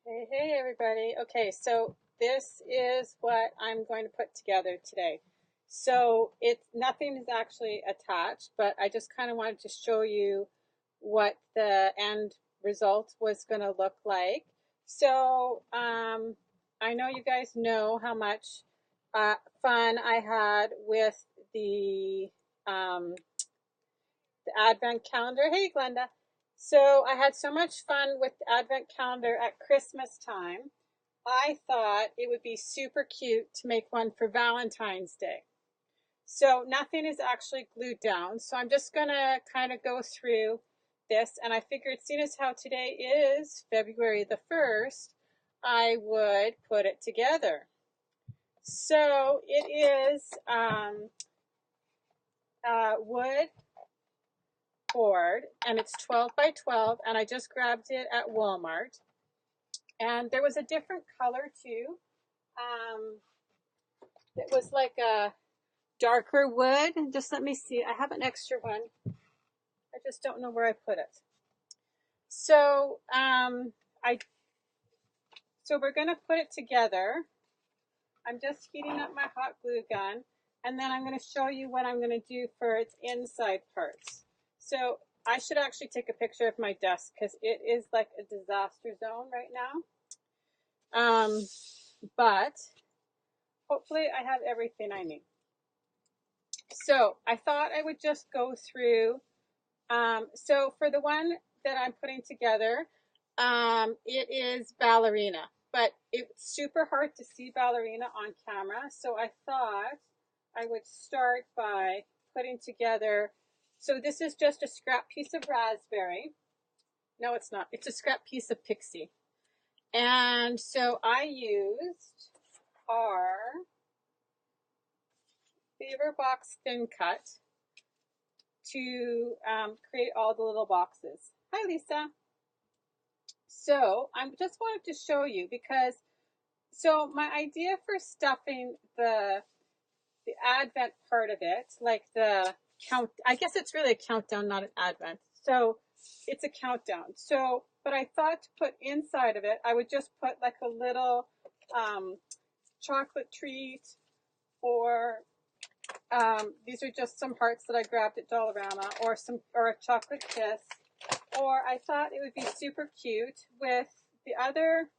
Hey, hey, everybody. Okay, so this is what I'm going to put together today. So it's nothing is actually attached, but I just kind of wanted to show you what the end result was going to look like. So I know you guys know how much fun I had with um, the Advent calendar. Hey, Glenda. So I had so much fun with the Advent calendar at Christmas time. I thought it would be super cute to make one for Valentine's Day. So nothing is actually glued down. So I'm just going to kind of go through this. And I figured, seeing as how today is February the 1st, I would put it together. So it is wood board, and it's 12 by 12, and I just grabbed it at Walmart. And there was a different color too. It was like a darker wood. Just let me see. I have an extra one. I just don't know where I put it. So so we're gonna put it together. I'm just heating up my hot glue gun, and then I'm gonna show you what I'm gonna do for its inside parts. So I should actually take a picture of my desk because it is like a disaster zone right now. But hopefully I have everything I need. So I thought I would just go through. So for the one that I'm putting together, it is ballerina, but it's super hard to see ballerina on camera. So I thought I would start by putting together. So this is just a scrap piece of raspberry. No, it's not. It's a scrap piece of pixie. And so I used our Beaver Box Thin Cut to create all the little boxes. Hi, Lisa. So I just wanted to show you because, so my idea for stuffing the Advent part of it, like the count, I guess it's really a countdown, not an Advent. So it's a countdown. So, but I thought to put inside of it, I would just put like a little chocolate treat, or these are just some hearts that I grabbed at Dollarama, or a chocolate kiss. Or I thought it would be super cute with the other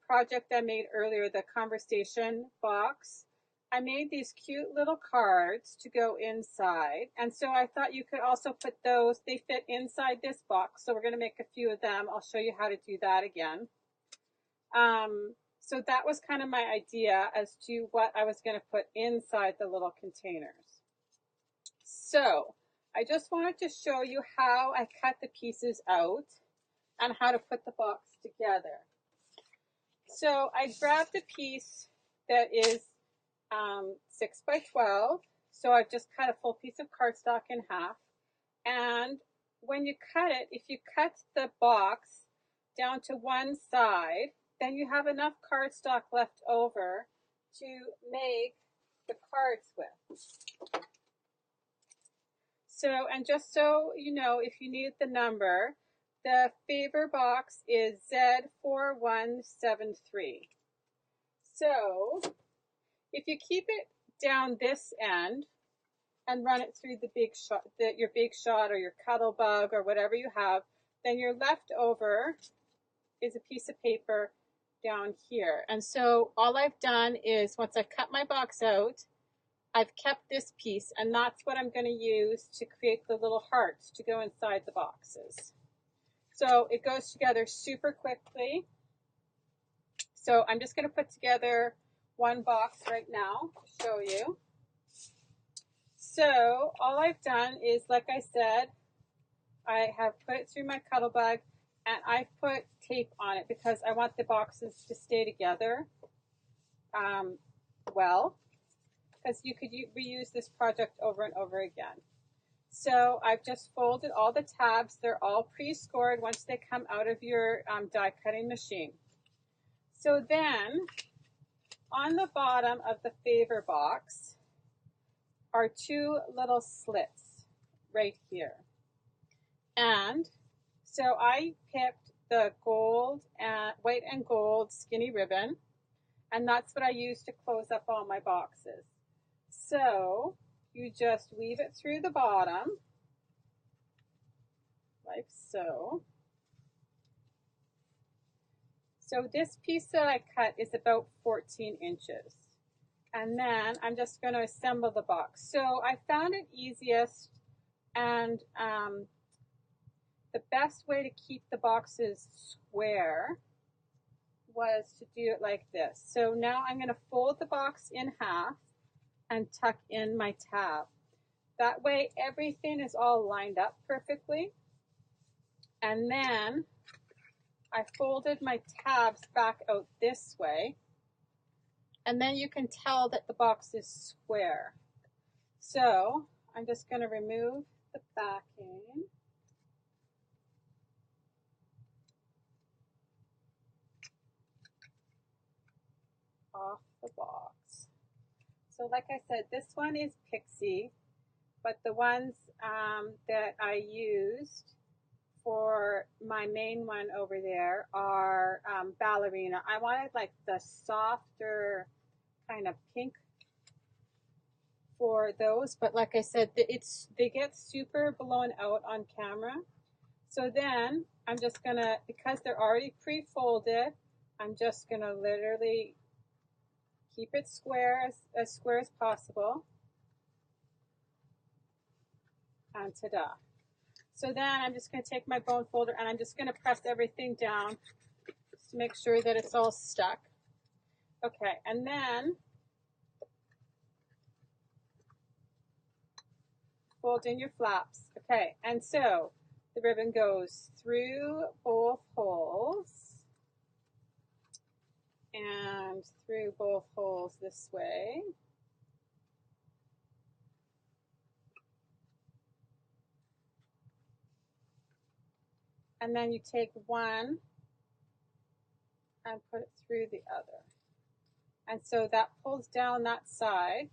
project I made earlier, the conversation box. I made these cute little cards to go inside. And so I thought you could also put those, they fit inside this box. So we're going to make a few of them. I'll show you how to do that again. So that was kind of my idea as to what I was going to put inside the little containers. So I just wanted to show you how I cut the pieces out and how to put the box together. So I grabbed a piece that is 6 by 12. So I've just cut a full piece of cardstock in half. And when you cut it, if you cut the box down to one side, then you have enough cardstock left over to make the cards with. So, and just so you know, if you need the number, the favor box is Z4173. So if you keep it down this end and run it through the big shot, your big shot or your cuddle bug or whatever you have, then your leftover is a piece of paper down here. And so all I've done is, once I cut my box out, I've kept this piece, and that's what I'm going to use to create the little hearts to go inside the boxes. So it goes together super quickly. So I'm just going to put together one box right now to show you. So all I've done is, like I said, I have put it through my cuddle bug, and I've put tape on it because I want the boxes to stay together well, because you could reuse this project over and over again. So I've just folded all the tabs. They're all pre-scored once they come out of your die cutting machine. So then on the bottom of the favor box are two little slits right here. And so I picked the gold and white and gold skinny ribbon, and that's what I use to close up all my boxes. So you just weave it through the bottom, like so. So this piece that I cut is about 14 inches. And then I'm just going to assemble the box. So I found it easiest and the best way to keep the boxes square was to do it like this. So now I'm going to fold the box in half and tuck in my tab. That way everything is all lined up perfectly. And then I folded my tabs back out this way. And then you can tell that the box is square. So I'm just going to remove the backing. Off the box. So like I said, this one is Pixie, but the ones that I used for my main one over there are Ballerina. I wanted like the softer kind of pink for those, but like I said, they get super blown out on camera. So then I'm just gonna, because they're already pre-folded, I'm just gonna literally keep it square as possible. And ta-da. So then I'm just going to take my bone folder and I'm just going to press everything down just to make sure that it's all stuck. Okay, and then fold in your flaps. Okay, and so the ribbon goes through both holes and through both holes this way. And then you take one and put it through the other. And so that pulls down that side.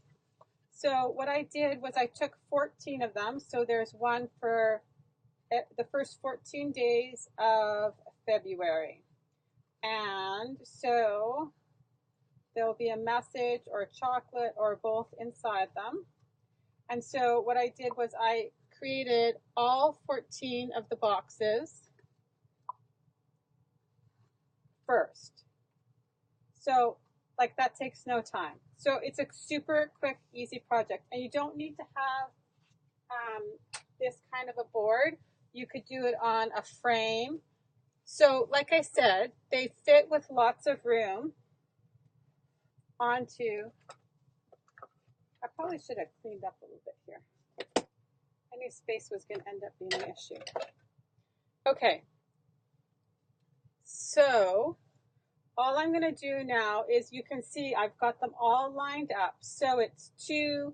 So what I did was I took 14 of them. So there's one for the first 14 days of February. And so there'll be a message or chocolate or both inside them. And so what I did was I created all 14 of the boxes first. So like that takes no time. So it's a super quick, easy project. And you don't need to have this kind of a board. You could do it on a frame. So like I said, they fit with lots of room onto, I probably should have cleaned up a little bit here. I knew space was going to end up being an issue. Okay, so all I'm going to do now is you can see I've got them all lined up. So it's 2,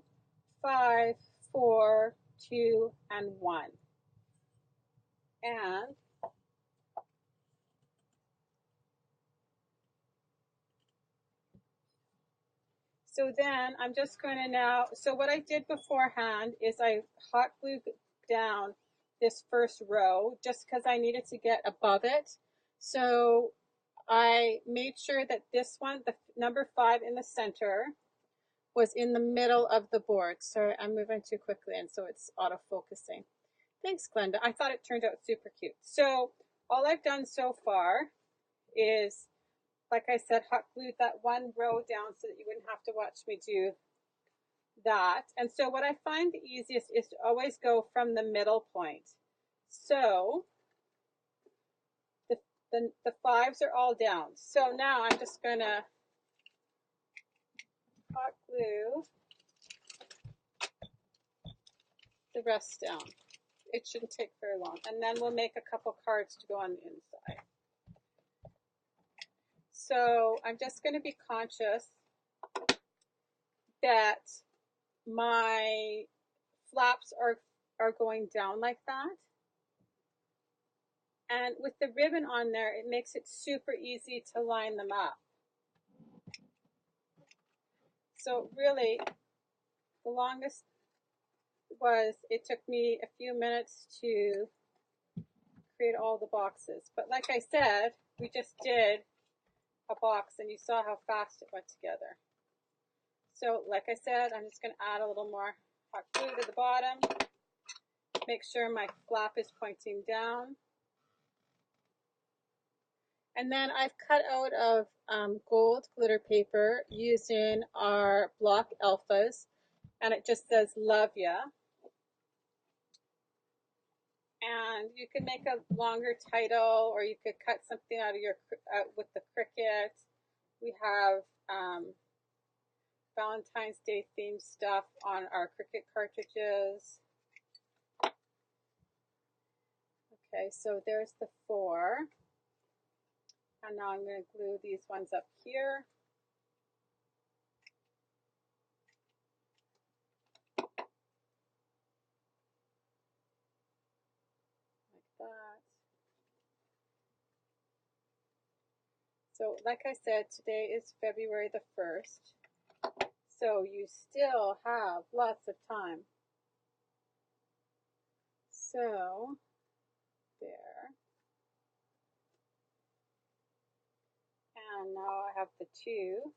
5, 4, 2, and 1. And so then I'm just going to now, so what I did beforehand is I hot glued down this first row just because I needed to get above it. So I made sure that this one, the number 5 in the center, was in the middle of the board. Sorry, I'm moving too quickly and so it's auto-focusing. Thanks, Glenda. I thought it turned out super cute. So all I've done so far is, like I said, hot glued that one row down so that you wouldn't have to watch me do that. And so what I find the easiest is to always go from the middle point. So the 5s are all down. So now I'm just going to hot glue the rest down. It shouldn't take very long. And then we'll make a couple cards to go on the inside. So I'm just going to be conscious that my flaps are going down like that. And with the ribbon on there, it makes it super easy to line them up. So really, the longest was, it took me a few minutes to create all the boxes. But like I said, we just did a box and you saw how fast it went together. So like I said, I'm just going to add a little more hot glue to the bottom. Make sure my flap is pointing down. And then I've cut out of gold glitter paper using our block alphas, and it just says love ya. And you could make a longer title, or you could cut something out of your with the Cricut. We have Valentine's Day themed stuff on our Cricut cartridges. Okay, so there's the 4. And now I'm going to glue these ones up here. Like that. So like I said, today is February the 1st. So you still have lots of time. So there. And now I have the 2.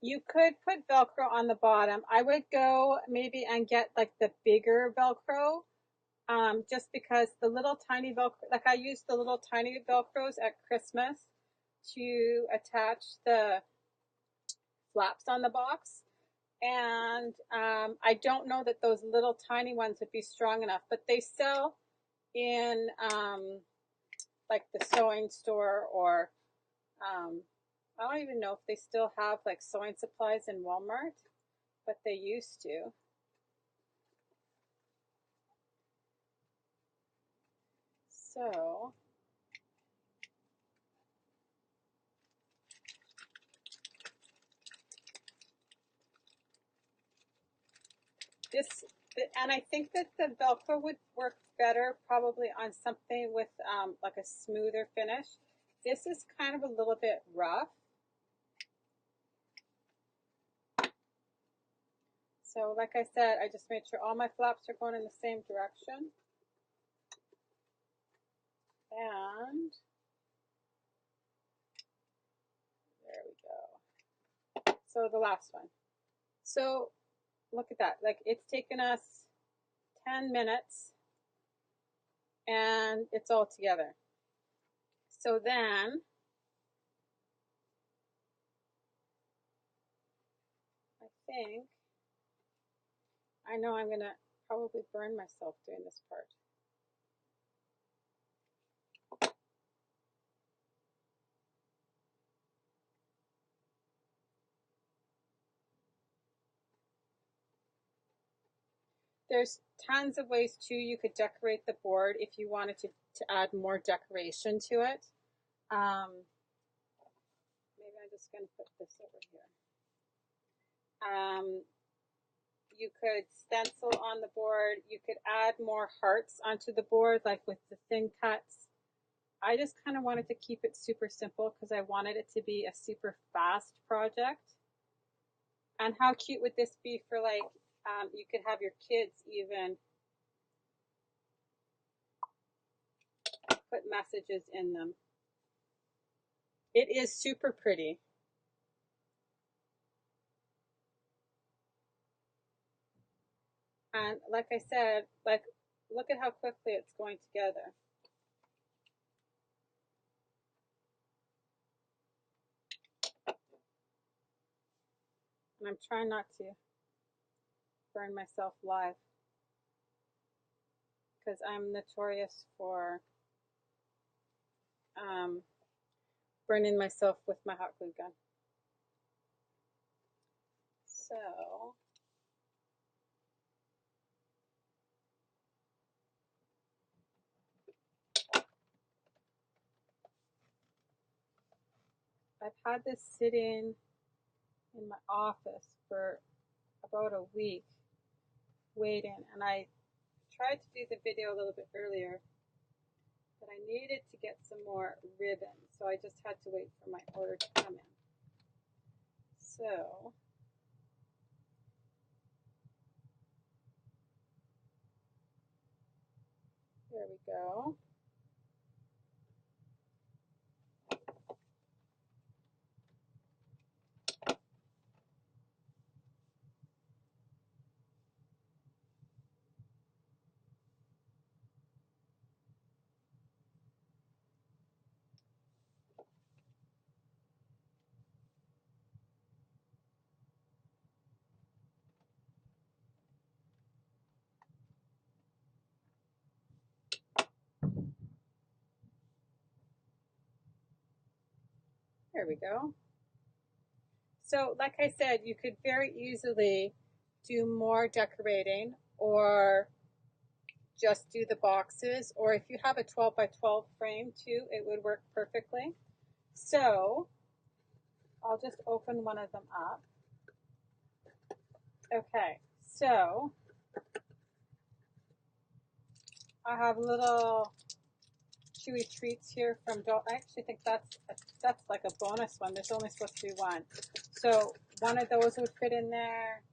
You could put Velcro on the bottom. I would go maybe and get like the bigger Velcro, just because the little tiny Velcro, like I used the little tiny Velcros at Christmas to attach the flaps on the box. And I don't know that those little tiny ones would be strong enough, but they sell in like the sewing store, or I don't even know if they still have like sewing supplies in Walmart, but they used to. So this, and I think that the Velcro would work better probably on something with like a smoother finish. This is kind of a little bit rough. So like I said, I just made sure all my flaps are going in the same direction. And there we go. So the last one. So look at that. Like it's taken us 10 minutes and it's all together. So then I think, I know I'm going to probably burn myself doing this part. There's tons of ways too you could decorate the board if you wanted to add more decoration to it. Maybe I'm just going to put this over here. You could stencil on the board. You could add more hearts onto the board, like with the thin cuts. I just kind of wanted to keep it super simple because I wanted it to be a super fast project. And how cute would this be for, like, you could have your kids even put messages in them. It is super pretty. And like I said, like, look at how quickly it's going together. And I'm trying not to burn myself live because I'm notorious for burning myself with my hot glue gun. So I've had this sitting in my office for about a week waiting, and I tried to do the video a little bit earlier, but I needed to get some more ribbon, so I just had to wait for my order to come in. So go. There we go. So like I said, you could very easily do more decorating or just do the boxes, or if you have a 12 by 12 frame too, it would work perfectly. So I'll just open one of them up. Okay, so I have little chewy treats here from Dole. I actually think that's like a bonus one. There's only supposed to be one. So one of those would fit in there.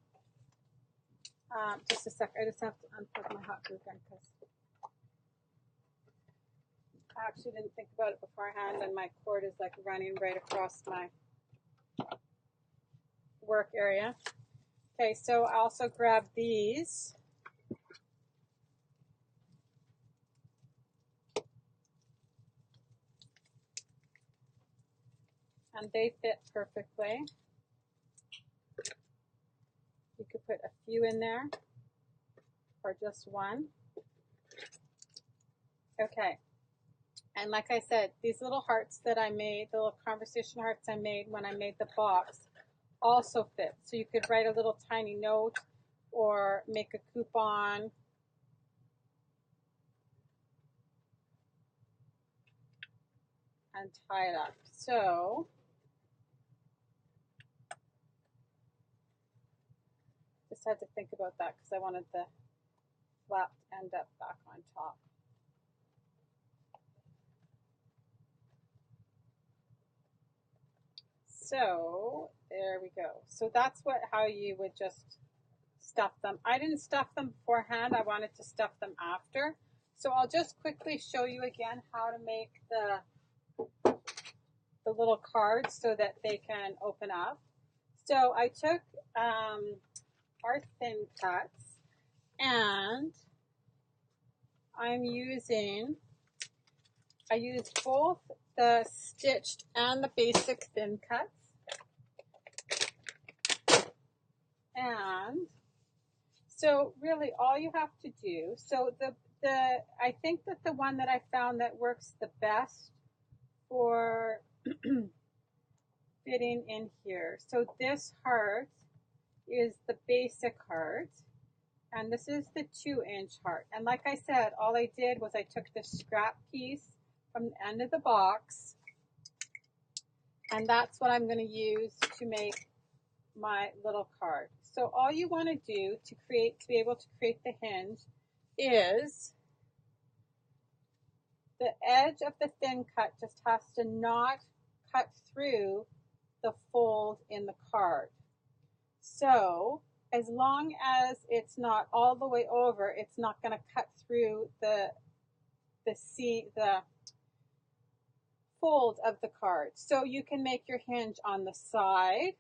Just a sec. I just have to unplug my hot glue gun because I actually didn't think about it beforehand, and my cord is like running right across my work area. Okay, so I also grabbed these. And they fit perfectly. You could put a few in there or just one. Okay. And like I said, these little hearts that I made, the little conversation hearts I made when I made the box also fit. So you could write a little tiny note or make a coupon. And tie it up. So just had to think about that because I wanted the flap to end up back on top. So there we go. So that's how you would just stuff them. I didn't stuff them beforehand. I wanted to stuff them after. So I'll just quickly show you again how to make the little cards so that they can open up. So I took our thin cuts and I used both the stitched and the basic thin cuts. And so really all you have to do, so I think that the one that I found that works the best for fitting in here. So this heart is the basic heart, and this is the 2-inch heart. And like I said, all I did was I took this scrap piece from the end of the box, and that's what I'm going to use to make my little card. So all you want to do to be able to create the hinge is the edge of the thin cut just has to not cut through the fold in the card. So as long as it's not all the way over, it's not going to cut through the fold of the card. So you can make your hinge on the side,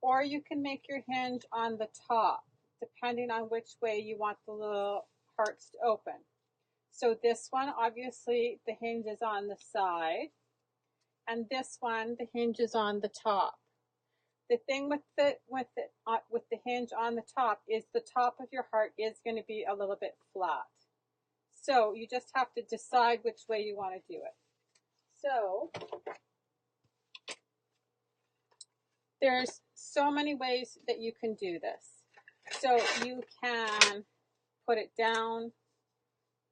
or you can make your hinge on the top, depending on which way you want the little hearts to open. So this one, obviously, the hinge is on the side, and this one, the hinge is on the top. The thing with the hinge on the top is the top of your heart is going to be a little bit flat. So you just have to decide which way you want to do it. So there's so many ways that you can do this. So you can put it down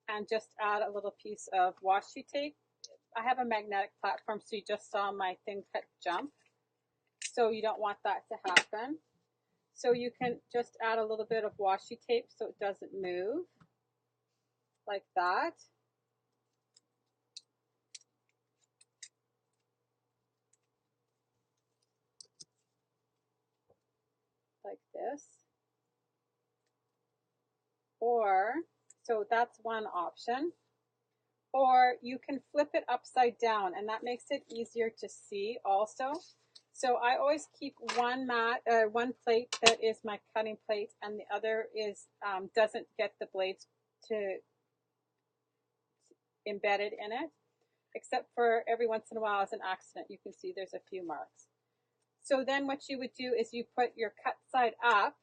and just add a little piece of washi tape. I have a magnetic platform, so you just saw my thin cut jump. So you don't want that to happen. So you can just add a little bit of washi tape so it doesn't move, like that. Like this. Or, so that's one option. or you can flip it upside down, and that makes it easier to see also. So I always keep one plate that is my cutting plate, and the other is doesn't get the blades to embedded in it, except for every once in a while as an accident. You can see there's a few marks. So then what you would do is you put your cut side up,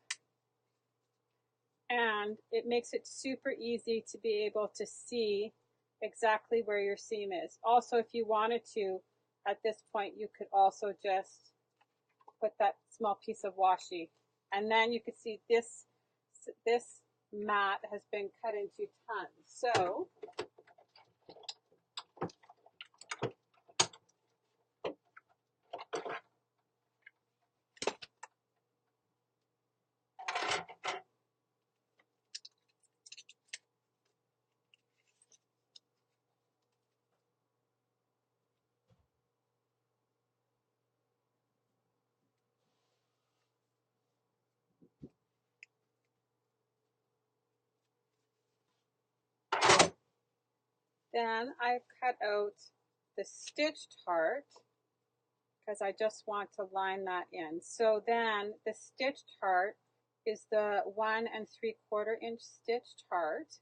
and it makes it super easy to be able to see exactly where your seam is. Also, if you wanted to, at this point, you could also just put that small piece of washi, and then you could see this mat has been cut into tons. So then I cut out the stitched heart because I just want to line that in. So then the stitched heart is the 1 3/4 inch stitched heart.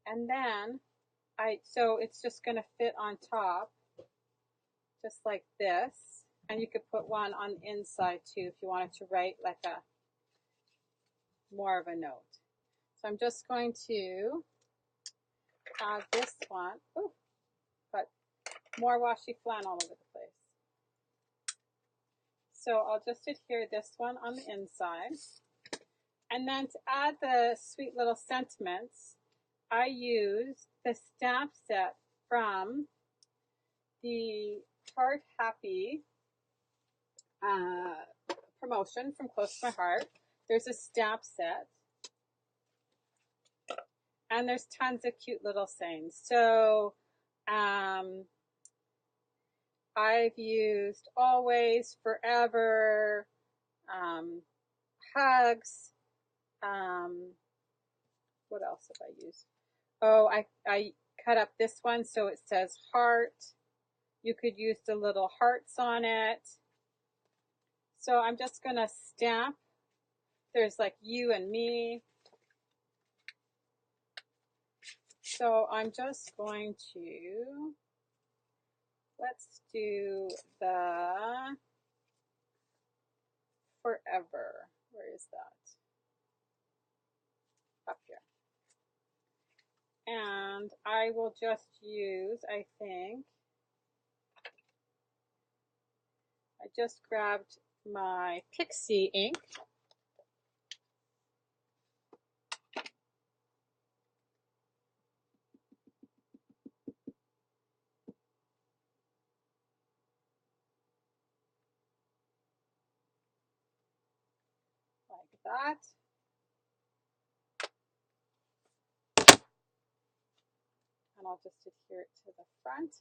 And then so it's just going to fit on top just like this. And you could put one on the inside too if you wanted to write like a more of a note. So I'm just going to add this one. Ooh, but more washi flannel all over the place. So I'll just adhere this one on the inside. And then to add the sweet little sentiments, I used the stamp set from the Heart Happy promotion from Close to My Heart. There's a stamp set, and there's tons of cute little sayings. So I've used always, forever, hugs. What else have I used? Oh, I cut up this one so it says heart. You could use the little hearts on it. So I'm just going to stamp. There's like you and me. So I'm just going to, let's do the forever. Where is that? Up here. And I will just use, I think, I just grabbed my Pixie ink. Like that. And I'll just adhere it to the front.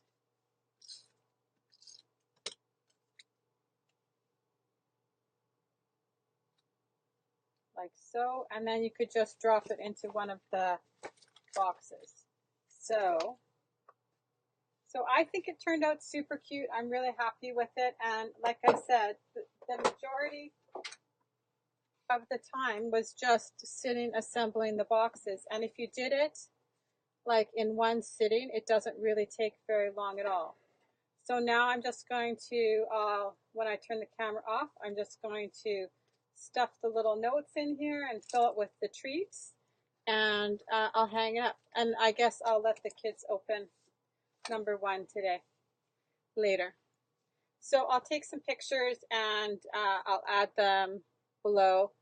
Like so, and then you could just drop it into one of the boxes. So I think it turned out super cute. I'm really happy with it, and like I said, the majority of the time was just sitting assembling the boxes, and if you did it like in one sitting, it doesn't really take very long at all. So now I'm just going to, when I turn the camera off, I'm just going to stuff the little notes in here and fill it with the treats, and I'll hang it up. And I guess I'll let the kids open number 1 today, later. So I'll take some pictures and I'll add them below.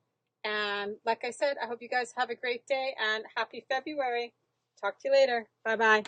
And like I said, I hope you guys have a great day and happy February. Talk to you later. Bye-bye.